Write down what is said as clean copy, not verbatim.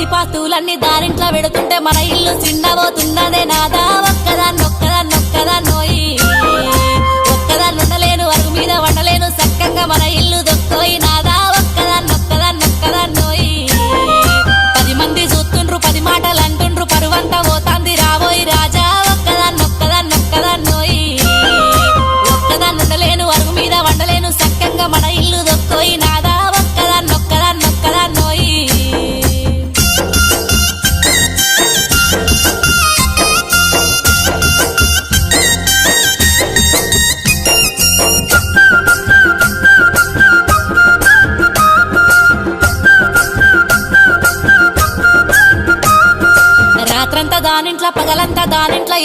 ఆస్తిపాస్తులన్నీ దారింట్లో పెడుతుంటే మన ఇల్లు చిన్నబోతున్నదే నాదా ఒక్కదాన్నోయి ఒక్కదాన్నుండలేను అరుగు మీద వండలేను చక్కగా మన ఇల్లు దొక్కోయి నాదా ఒక్కదాన్నోయి 10 మంది చూస్తుండ్రు 10 మాటలు అంటుండ్రు పరువంతా పోతాంది రాబోయి రాజా ఒక్కదాన్నోయి ఒక్కదాన్నుండలేను అరుగు మీద వండలేను చక్కగా మన ఇల్లు దొక్కోయి నాదా ఒక్కదాన్నోయి రాత్రంతా దానింట్లో పగలంతా దానింట్లో